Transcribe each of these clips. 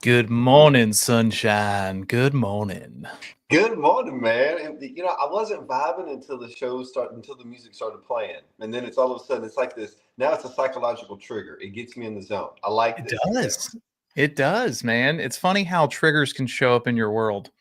Good morning, sunshine. Good morning. Good morning, man. And I wasn't vibing until until the music started playing, and then it's all of a sudden it's like this. Now it's a psychological trigger. It gets me in the zone. I like It this. does. It does, man. It's funny how triggers can show up in your world.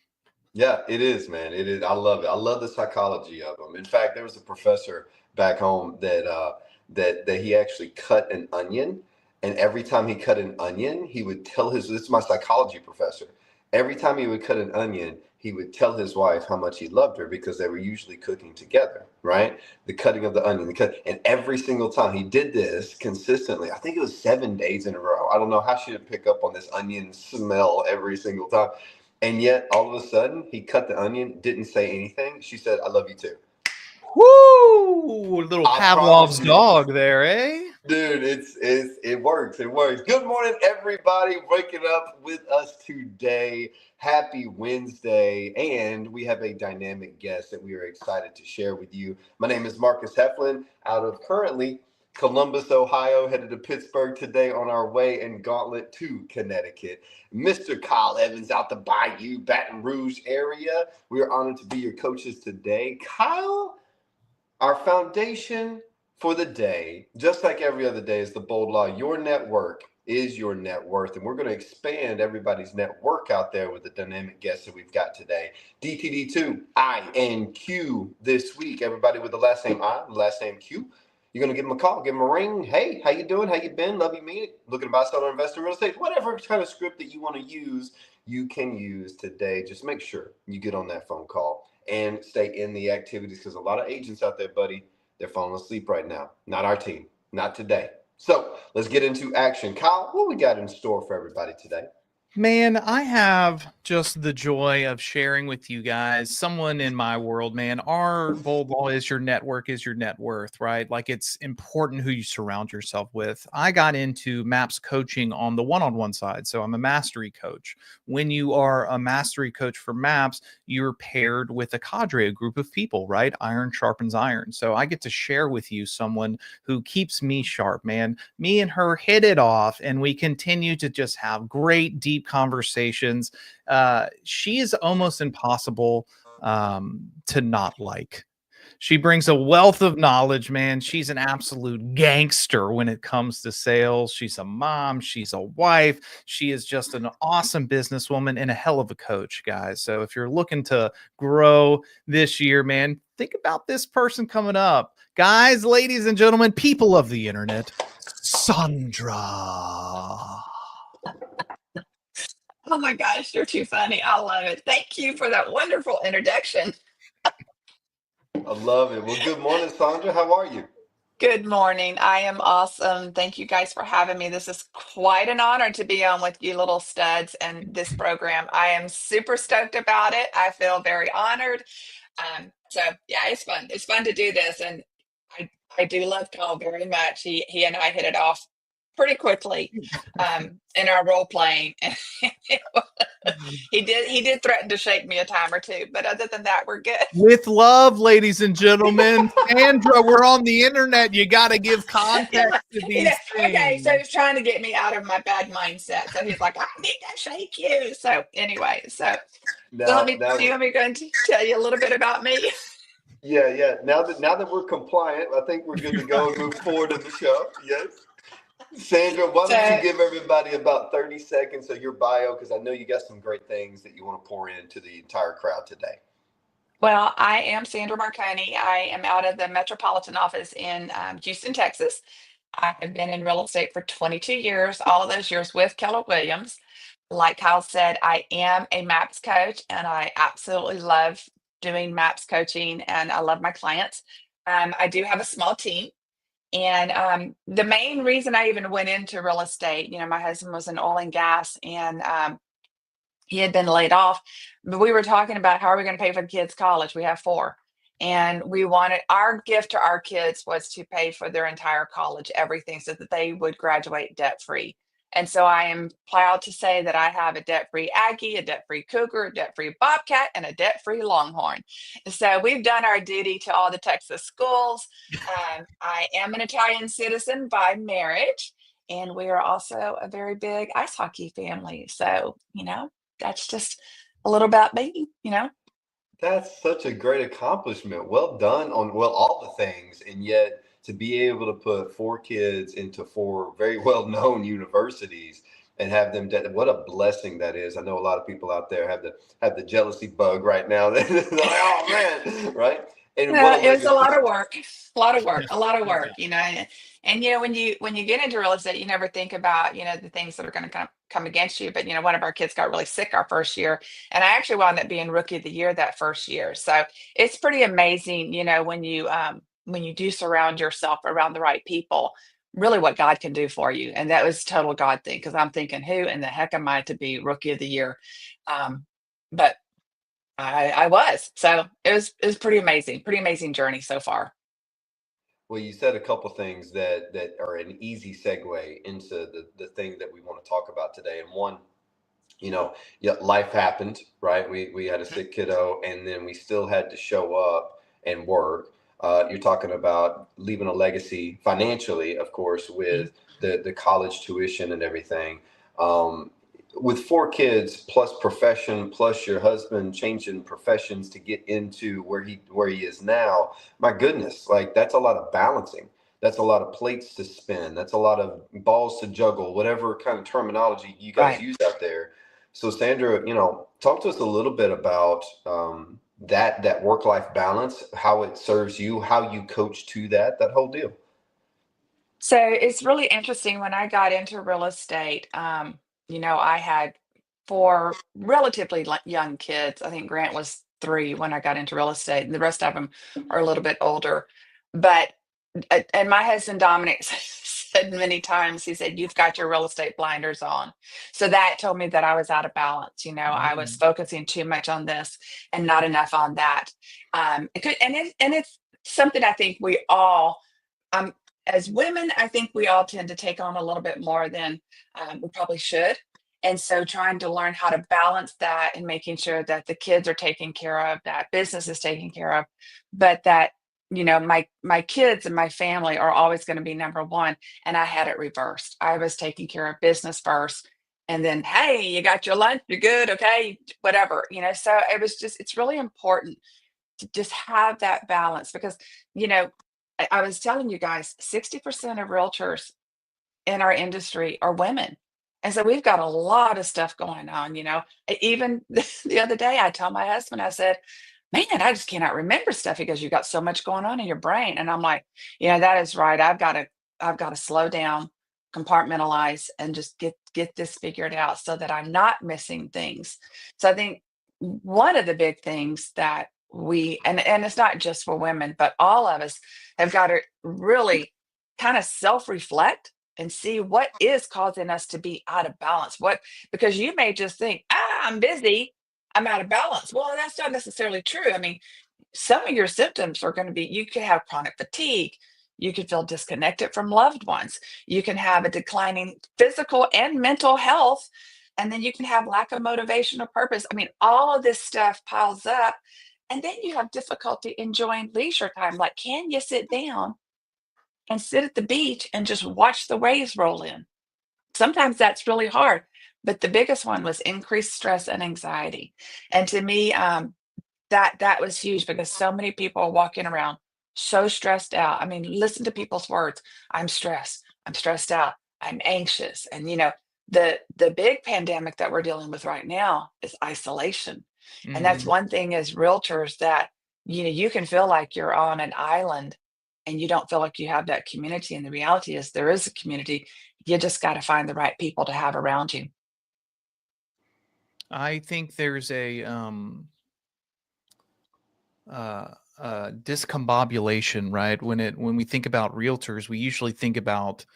Yeah, it is, man. It is. I love it. I love the psychology of them. In fact, there was a professor back home that he actually cut an onion, and every time he cut an onion, he would tell his. This is my psychology professor. Every time he would cut an onion, he would tell his wife how much he loved her because they were usually cooking together, right? The cutting of the onion, and every single time he did this consistently. I think it was 7 days in a row. I don't know how she didn't pick up on this onion smell every single time. And yet, all of a sudden, he cut the onion, didn't say anything. She said, "I love you too." Woo! Little I promise Pavlov's you, dog there, eh? dude. It works. It works. Good morning, everybody. Waking up with us today. Happy Wednesday, and we have a dynamic guest that we are excited to share with you. My name is Marcus Heflin, out of currently Columbus, Ohio, headed to Pittsburgh today on our way in Gauntlet to Connecticut. Mr. Kyle Evans out the Bayou, Baton Rouge area. We are honored to be your coaches today. Kyle, our foundation for the day, just like every other day, is the bold law. Your network is your net worth. And we're going to expand everybody's network out there with the dynamic guests that we've got today. DTD2, INQ this week. Everybody with the last name I, the last name Q. You're going to give them a call, give them a ring. Hey, how you doing? How you been? Love you, mean it. Looking to buy, sell, or invest in real estate. Whatever kind of script that you want to use, you can use today. Just make sure you get on that phone call and stay in the activities, because a lot of agents out there, buddy, they're falling asleep right now. Not our team, not today. So let's get into action. Kyle, what we got in store for everybody today? Man, I have just the joy of sharing with you guys someone in my world, man. Our bold law is your network is your net worth, right? Like it's important who you surround yourself with. I got into MAPS coaching on the one on one side. So I'm a mastery coach. When you are a mastery coach for MAPS, you're paired with a cadre, a group of people, right? Iron sharpens iron. So I get to share with you someone who keeps me sharp, man. Me and her hit it off, and we continue to just have great, deep conversations. She is almost impossible to not like. She brings a wealth of knowledge, man. She's an absolute gangster when it comes to sales. She's a mom. She's a wife. She is just an awesome businesswoman and a hell of a coach, guys. So if you're looking to grow this year, man, think about this person coming up. Guys, ladies and gentlemen, people of the internet, Sandra. Oh my gosh, you're too funny. I love it. Thank you for that wonderful introduction. I love it. Well, good morning, Sandra. How are you? Good morning. I am awesome. Thank you guys for having me. This is quite an honor to be on with you little studs and this program. I am super stoked about it. I feel very honored. So yeah, it's fun. It's fun to do this. And I I do love Kyle very much. He and I hit it off pretty quickly in our role playing. He did threaten to shake me a time or two, but other than that, we're good. With love, ladies and gentlemen, Sandra, we're on the internet. You got to give Yeah, context to these okay, so things. he's trying to get me out of my bad mindset. So he's like, I need to shake you. So anyway, so Now, now, do you want me going to tell you a little bit about me? yeah. Now that we're compliant, I think we're good to go and move forward in the show. Yes. Sandra, why don't you So, give everybody about 30 seconds of your bio? Because I know you got some great things that you want to pour into the entire crowd today. well, I am Sandra Marconi. I am out of the Metropolitan office in Houston, Texas. I have been in real estate for 22 years, all of those years with Keller Williams. Like Kyle said, I am a MAPS coach and I absolutely love doing MAPS coaching and I love my clients. I do have a small team. And the main reason I even went into real estate, my husband was in oil and gas and he had been laid off. But we were talking about how are we going to pay for the kids' college? We have four. And we wanted our gift to our kids was to pay for their entire college, everything, so that they would graduate debt free. And so I am proud to say that I have a debt free Aggie, a debt free Cougar, a debt free Bobcat, and a debt free Longhorn. So we've done our duty to all the Texas schools. I am an Italian citizen by marriage. And we are also a very big ice hockey family. So, that's just a little about me. That's such a great accomplishment. Well done on, well, all the things. And yet to be able to put four kids into four very well-known universities and have them, what a blessing that is. I know a lot of people out there have the jealousy bug right now. They're like, oh man, right? And what a It was a legacy. lot of work, a lot of work, a lot of work. And when you get into real estate, you never think about the things that are going to come against you. But one of our kids got really sick our first year, and I actually wound up being rookie of the year that first year. So it's pretty amazing, when you do surround yourself around the right people, really what God can do for you. And that was a total God thing, because I'm thinking, who in the heck am I to be rookie of the year? Um, but I was. So it was pretty amazing journey so far. Well, you said a couple things that are an easy segue into the thing that we want to talk about today. And one, yeah, life happened, right? We had a Mhm. sick kiddo, and then we still had to show up and work. You're talking about leaving a legacy financially, of course, Mhm. with the college tuition and everything. Um, with four kids plus profession, plus your husband changing professions to get into where he is now, my goodness, like that's a lot of balancing. That's a lot of plates to spin. That's a lot of balls to juggle, whatever kind of terminology you guys Right. use out there. So Sandra, talk to us a little bit about that work-life balance, how it serves you, how you coach to that whole deal. So it's really interesting when I got into real estate. I had four relatively young kids. I think Grant was 3 when I got into real estate, and the rest of them are a little bit older. But and my husband Dominic said many times, he said, "You've got your real estate blinders on." So that told me that I was out of balance. I was Mm. focusing too much on this and not enough on that. And it's something I think we all, um, as women, I think we all tend to take on a little bit more than we probably should. And so trying to learn how to balance that and making sure that the kids are taken care of, that business is taken care of, but that my kids and my family are always going to be number one. And I had it reversed. I was taking care of business first, and then, hey, you got your lunch, you're good, okay, whatever. So it's really important to just have that balance, because you know I was telling you guys, 60% of realtors in our industry are women. And so we've got a lot of stuff going on. Even the other day, I told my husband, I said, "Man, I just cannot remember stuff." He goes, "You got so much going on in your brain." And I'm like, that is right. I've got to slow down, compartmentalize, and just get this figured out so that I'm not missing things. So I think one of the big things that and it's not just for women, but all of us have got to really kind of self-reflect and see what is causing us to be out of balance. Because you may just think, I'm busy, I'm out of balance. Well, that's not necessarily true. I mean, some of your symptoms are going to be, you could have chronic fatigue, you could feel disconnected from loved ones, you can have a declining physical and mental health, and then you can have lack of motivation or purpose. I mean, all of this stuff piles up, and then you have difficulty enjoying leisure time. Like, can you sit down and sit at the beach and just watch the waves roll in? Sometimes that's really hard. But the biggest one was increased stress and anxiety. And to me, that was huge, because so many people are walking around so stressed out. I mean, listen to people's words. I'm stressed. I'm stressed out. I'm anxious. And the big pandemic that we're dealing with right now is isolation. And that's Mhm. one thing as realtors, that you can feel like you're on an island and you don't feel like you have that community. And the reality is there is a community. You just got to find the right people to have around you. I think there's a discombobulation, right? When we think about realtors, we usually think about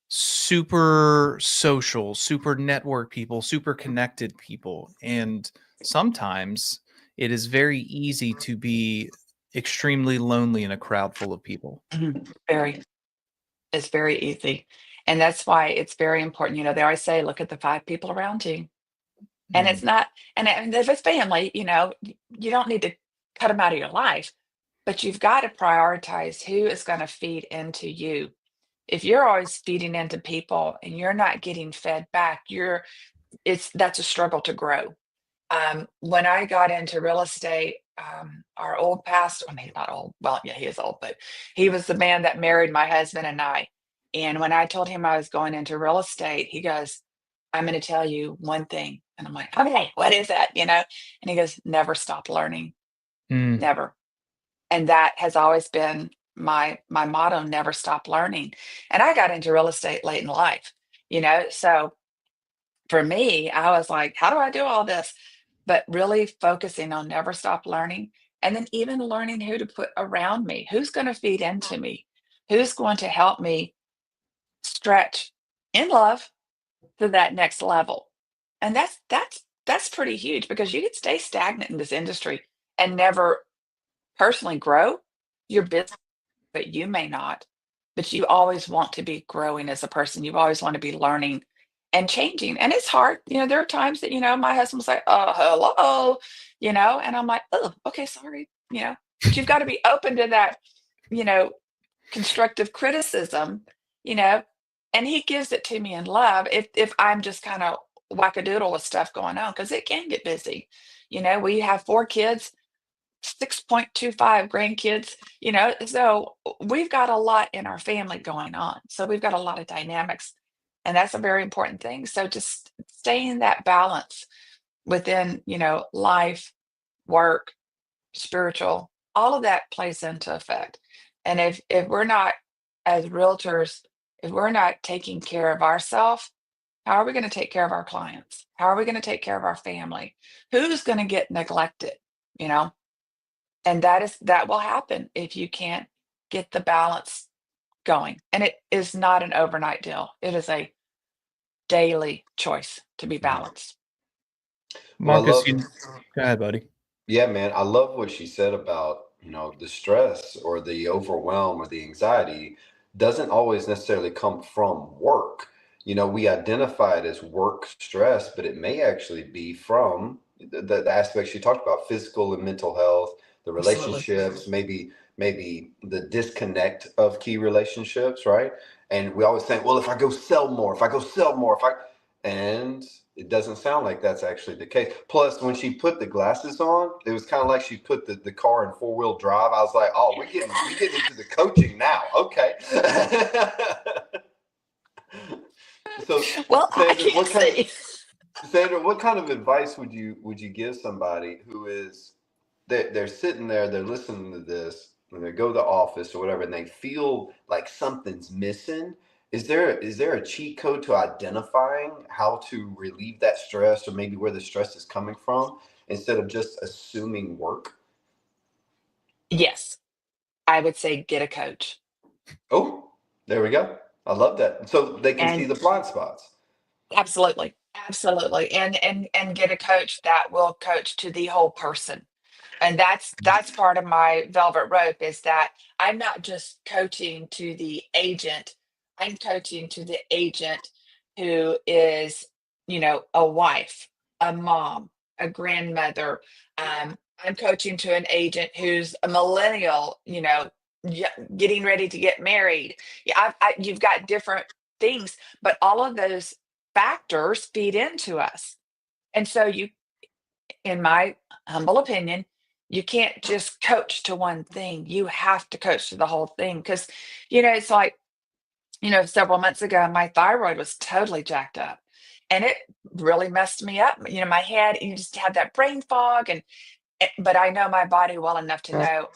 super social, super network people, super connected people. And sometimes it is very easy to be extremely lonely in a crowd full of people. Mhm. Very. It's very easy. And that's why it's very important. They always say, look at the 5 people around you. And it's Mm. not, and if it's family, you don't need to cut them out of your life, but you've got to prioritize who is going to feed into you. if you're always feeding into people and you're not getting fed back, that's a struggle to grow. When I got into real estate, our old pastor, I mean, not old, well, yeah, he is old, but he was the man that married my husband and I. And when I told him I was going into real estate, he goes, I'm going to tell you one thing. And I'm like, okay, what is that? And he goes, never stop learning, Mm. never. And that has always been my motto, never stop learning. And I got into real estate late in life, so for me, I was like, how do I do all this? But really focusing on never stop learning, and then even learning who to put around me, who's going to feed into me, who's going to help me stretch in love to that next level. And that's pretty huge, because you could stay stagnant in this industry and never personally grow your business, but you may not. But you always want to be growing as a person. You always want to be learning and changing. And it's hard. There are times that, my husband's like, hello, and I'm like, oh, okay, sorry, but you've got to be open to that, you know, constructive criticism, you know, and he gives it to me in love if I'm just kind of wackadoodle with stuff going on, because it can get busy. We have 4 kids, 6.25 grandkids, so we've got a lot in our family going on. So we've got a lot of dynamics, and that's a very important thing. So just staying that balance within, life, work, spiritual, all of that plays into effect. And if we're not, as realtors, if we're not taking care of ourselves, how are we going to take care of our clients? How are we going to take care of our family? Who's going to get neglected? You know, and that will happen if you can't get the balance going. And it is not an overnight deal. It is a daily choice to be Mhm. balanced. Well, I Marcus, love, go ahead, buddy. yeah, man, I love what she said about, the stress or the overwhelm or the anxiety doesn't always necessarily come from work. We identify it as work stress, but it may actually be from the aspects you talked about, physical and mental health, the Absolutely. relationships, maybe the disconnect of key relationships, right? And we always think, well, if I go sell more, if I go sell more, and it doesn't sound like that's actually the case. Plus, when she put the glasses on, it was kind of like she put the car in 4-wheel drive. I was like, oh, we getting into the coaching now. Okay. So, Well, I Sandra, can't see. What kind of advice would you give somebody who is they're sitting there, they're listening to this, and they go to the office or whatever, and they feel like something's missing? Is there a cheat code to identifying how to relieve that stress, or maybe where the stress is coming from, instead of just assuming work? Yes, I would say get a coach. Oh, there we go. I love that. So they can see And the blind spots. absolutely, absolutely. And get a coach that will coach to the whole person. And that's part of my velvet rope, is that I'm not just coaching to the agent, I'm coaching to the agent who is, a wife, a mom, a grandmother. I'm coaching to an agent who's a millennial, getting ready to get married. Yeah, you've got different things, but all of those factors feed into us. And so in my humble opinion, you can't just coach to one thing. You have to coach to the whole thing, because, it's like, several months ago, my thyroid was totally jacked up, and it really messed me up. My head, you just have that brain fog, but I know my body well enough to know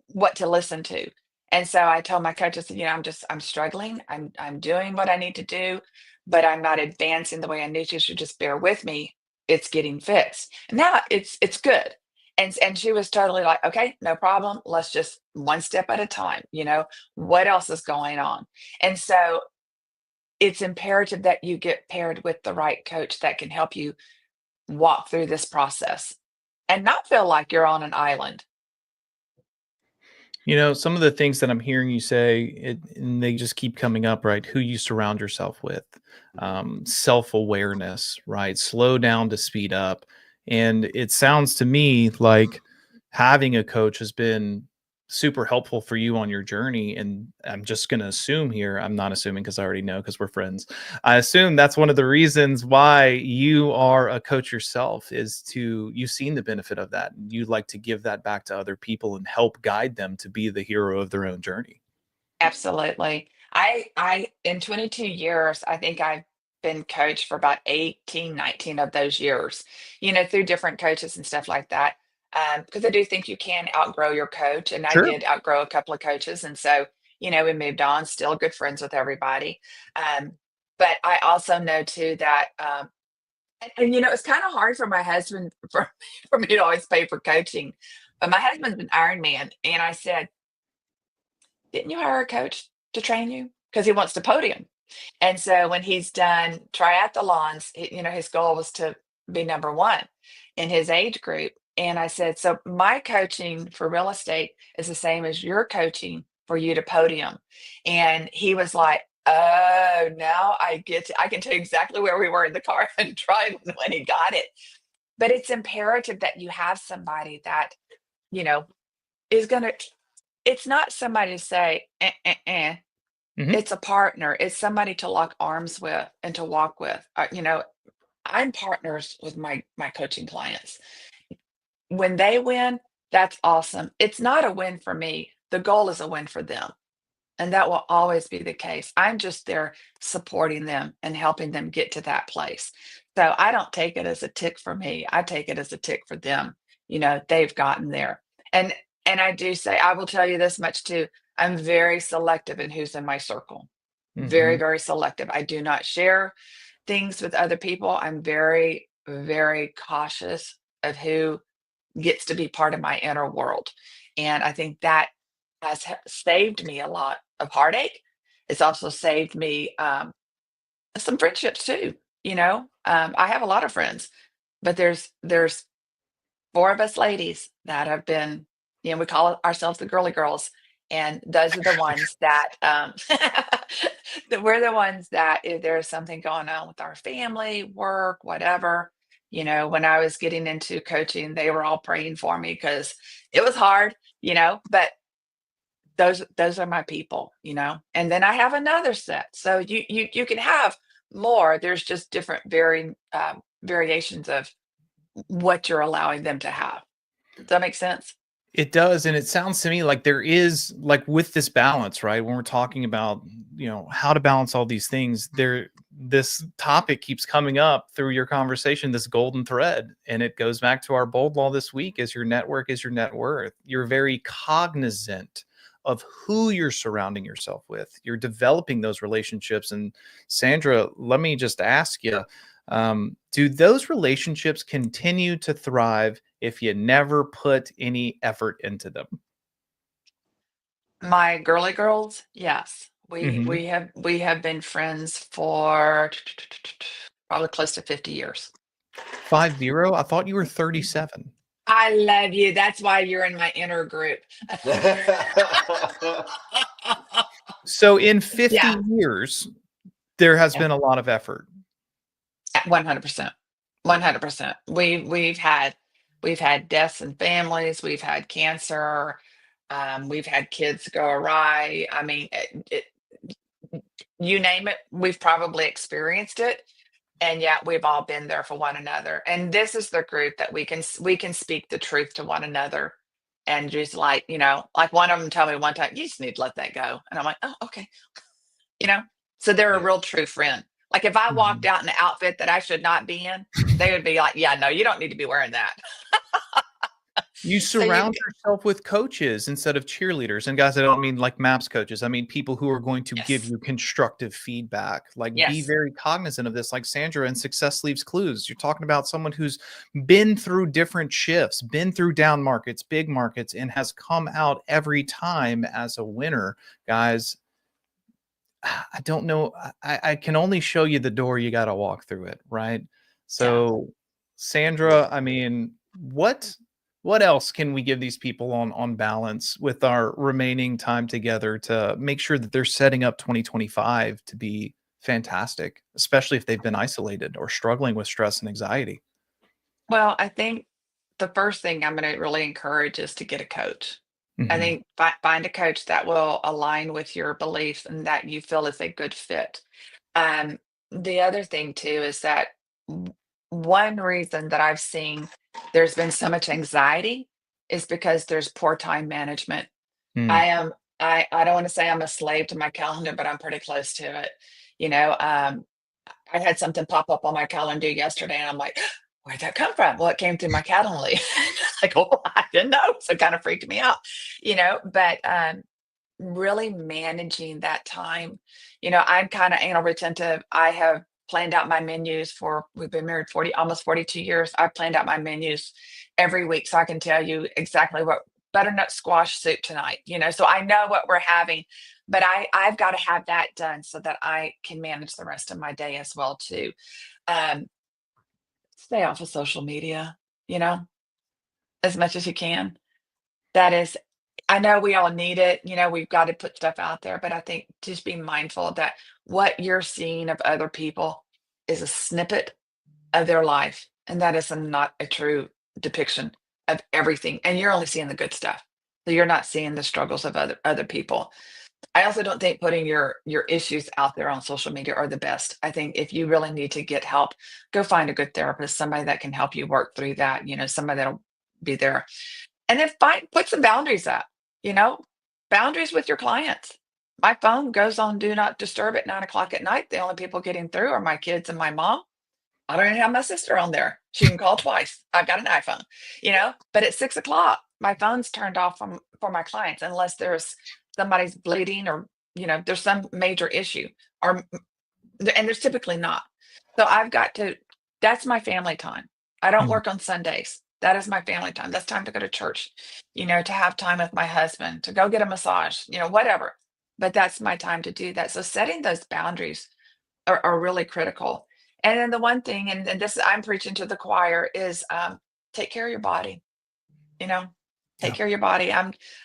what to listen to. And so I told my coach, I said, I'm struggling. I'm doing what I need to do, but I'm not advancing the way I need to. So just bear with me. It's getting fixed. And now it's good. And she was totally like, okay, no problem. Let's just one step at a time. What else is going on? And so it's imperative that you get paired with the right coach that can help you walk through this process and not feel like you're on an island. Some of the things that I'm hearing you say, and they just keep coming up, right? Who you surround yourself with, self-awareness, right? Slow down to speed up. And it sounds to me like having a coach has been super helpful for you on your journey. And I'm just going to assume here, I'm not assuming because I already know because we're friends. I assume that's one of the reasons why you are a coach yourself, is to, you've seen the benefit of that. You like to give that back to other people and help guide them to be the hero of their own journey. Absolutely. In 22 years, I think I've been coached for about 18, 19 of those years, through different coaches and stuff like that. Because I do think you can outgrow your coach, and I Sure. did outgrow a couple of coaches. And so, we moved on, still good friends with everybody. Um, but I also know too that, it's kind of hard for my husband for me to always pay for coaching. But my husband's an Iron Man, and I said, didn't you hire a coach to train you? Because he wants to podium. And so when he's done triathlons, his goal was to be number one in his age group. And I said, so my coaching for real estate is the same as your coaching for you to podium. And he was like, oh, now I can tell you exactly where we were in the car and drive when he got it. But it's imperative that you have somebody that, you know, is going to, it's not somebody to say, Hmm. it's a partner. It's somebody to lock arms with and to walk with. I'm partners with my coaching clients. When they win, that's awesome. It's not a win for me. The goal is a win for them. And that will always be the case. I'm just there supporting them and helping them get to that place. So I don't take it as a tick for me. I take it as a tick for them. They've gotten there. And and I do say, I will tell you this much too. I'm very selective in who's in my circle. Very, Hmm. very selective. I do not share things with other people. I'm very, very cautious of who gets to be part of my inner world. And I think that has saved me a lot of heartache. It's also saved me some friendships too. I have a lot of friends, but there's four of us ladies that have been, we call ourselves the girly girls. And those are the ones that, that we're the ones that if there's something going on with our family, work, whatever, when I was getting into coaching, they were all praying for me because it was hard, but those are my people. And then I have another set. So you can have more. There's just different varying variations of what you're allowing them to have. Does that make sense? It does, and it sounds to me like there is, like, with this balance, right? When we're talking about, how to balance all these things, this topic keeps coming up through your conversation, this golden thread, and it goes back to our bold law this week: is your network is your net worth. You're very cognizant of who you're surrounding yourself with. You're developing those relationships. And Sandra, let me just ask you, do those relationships continue to thrive if you never put any effort into them? My girly girls, yes. We Mhm. we have we have been friends for probably close to 50 years. 50? I thought you were 37. I love you. That's why you're in my inner group. So in 50 Yeah, years, there has yeah, been a lot of effort. 100%. 100%. We've had deaths in families, we've had cancer, we've had kids go awry. I mean, you name it, we've probably experienced it. And yet we've all been there for one another. And this is the group that we can speak the truth to one another. And just like one of them told me one time, you just need to let that go. And I'm like, oh, okay. You know, so they're a Yeah. real true friend. Like if I walked Mhm. out in an outfit that I should not be in, they would be like, yeah, no, you don't need to be wearing that. You So surround yourself with coaches instead of cheerleaders. And guys, I don't mean like MAPS coaches. I mean people who are going to give yes, you constructive feedback. Like, be yes, very cognizant of this. Like Sandra in Success Leaves Clues. You're talking about someone who's been through different shifts, been through down markets, big markets, and has come out every time as a winner. Guys, I don't know. I can only show you the door. You got to walk through it, right? yeah. So, Well, Sandra, I mean, what else can we give these people on balance with our remaining time together to make sure that they're setting up 2025 to be fantastic, especially if they've been isolated or struggling with stress and anxiety? Well, I think the first thing I'm going to really encourage is to get a coach. I Mhm. think find a coach that will align with your beliefs and that you feel is a good fit. Um, the other thing too is that one reason that I've seen there's been so much anxiety is because there's poor time management. Mm. I am I don't want to say I'm a slave to my calendar, but I'm pretty close to it. You know, I had something pop up on my calendar yesterday, and I'm like, "Where'd that come from?" Well, it came through my Calendly. Like, oh, I didn't know, so it kind of freaked me out, you know. But really managing that time. You know, I'm kind of anal retentive. I have planned out my menus for, we've been married 40, almost 42 years. I've planned out my menus every week so I can tell you exactly what butternut squash soup tonight, you know, so I know what we're having. But I've got to have that done so that I can manage the rest of my day as well too. Um, stay off of social media, you know, as much as you can. That is, I know we all need it, you know, we've got to put stuff out there, but I think just be mindful that what you're seeing of other people is a snippet of their life, and that is not a true depiction of everything, and you're only seeing the good stuff. So you're not seeing the struggles of other people. I also don't think putting your issues out there on social media are the best. I think if you really need to get help, go find a good therapist, somebody that can help you work through that, you know, somebody that'll be there. And then put some boundaries up, you know, boundaries with your clients. My phone goes on do not disturb at 9 o'clock at night. The only people getting through are my kids and my mom. I don't even have my sister on there. She can call twice. I've got an iPhone, you know, but at 6 o'clock, my phone's turned off for my clients unless there's somebody's bleeding or, you know, there's some major issue or, and there's typically not. So I've got to, that's my family time. I don't Mm. work on Sundays. That is my family time. That's time to go to church, you know, to have time with my husband, to go get a massage, you know, whatever. But that's my time to do that. So setting those boundaries are really critical. And then the one thing, and this I'm preaching to the choir, is take care of your body. You know, take Yeah. care of your body.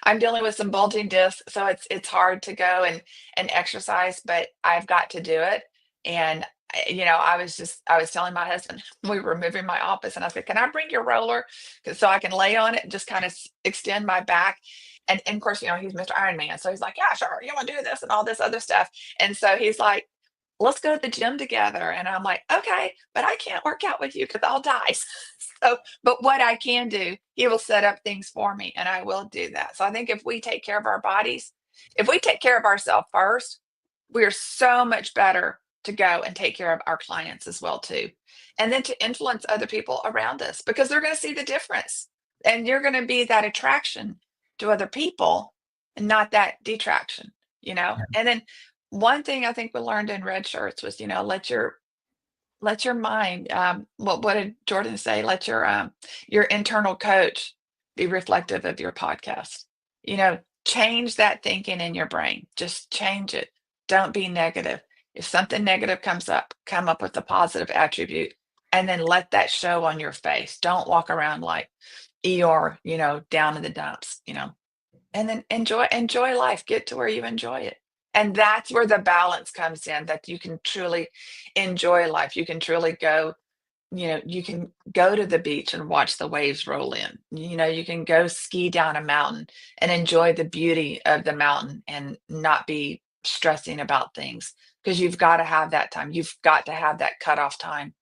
I'm dealing with some bulging discs, so it's hard to go and exercise, but I've got to do it. And you know, I was telling my husband we were moving my office, and I said, "Can I bring your roller so I can lay on it and just kind of extend my back?" And of course, you know, he's Mr. Iron Man, so he's like, "Yeah, sure. You want to do this and all this other stuff." And so he's like, let's go to the gym together. And I'm like, okay, but I can't work out with you because I'll die. So, but what I can do, he will set up things for me and I will do that. So I think if we take care of our bodies, if we take care of ourselves first, we are so much better to go and take care of our clients as well too. And then to influence other people around us because they're going to see the difference. And you're going to be that attraction to other people and not that detraction, you know? And then one thing I think we learned in red shirts was, you know, let your mind, what did Jordan say? Let your internal coach be reflective of your podcast. You know, change that thinking in your brain. Just change it. Don't be negative. If something negative comes up, come up with a positive attribute and then let that show on your face. Don't walk around like Eeyore, you know, down in the dumps, you know. And then enjoy life, get to where you enjoy it. And that's where the balance comes in, that you can truly enjoy life. You can truly go, you know, you can go to the beach and watch the waves roll in. You know, you can go ski down a mountain and enjoy the beauty of the mountain and not be stressing about things because you've got to have that time. You've got to have that cutoff time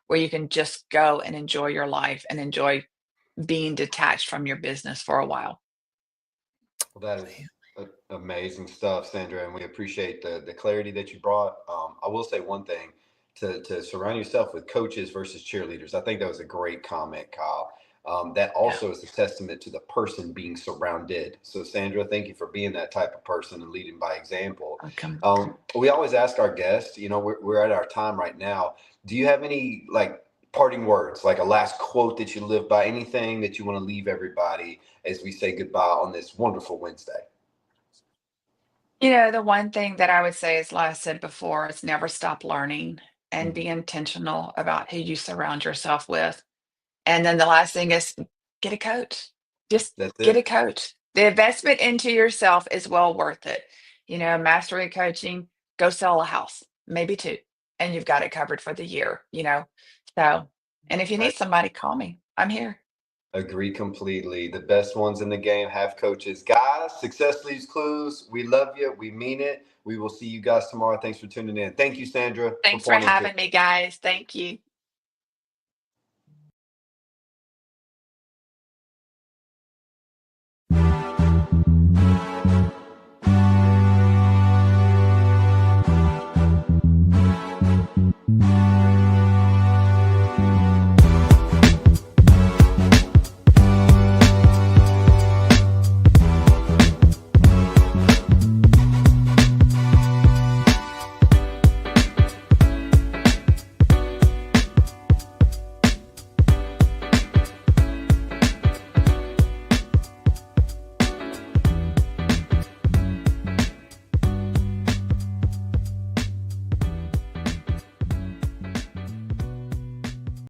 where you can just go and enjoy your life and enjoy being detached from your business for a while. Well, that is amazing stuff, Sandra, and we appreciate the clarity that you brought. I will say one thing: to surround yourself with coaches versus cheerleaders. I think that was a great comment, Kyle. That Yeah. also is a testament to the person being surrounded. So, Sandra, thank you for being that type of person and leading by example. Welcome. We always ask our guests, you know, we're at our time right now. Do you have any like parting words, like a last quote that you live by, anything that you want to leave everybody as we say goodbye on this wonderful Wednesday? You know, the one thing that I would say is, like I said before, is never stop learning and Mhm. be intentional about who you surround yourself with. And then the last thing is get a coach. Just That's get a it. coach. The investment into yourself is well worth it. You know, mastery coaching, go sell a house, maybe two, and you've got it covered for the year, you know. So, and if you I, need somebody, call me. I'm here. Agree completely. The best ones in the game have coaches. Guys, success leaves clues. We love you. We mean it. We will see you guys tomorrow. Thanks for tuning in. Thank you, Sandra, for Thanks for pointing to having me, guys. Thank you.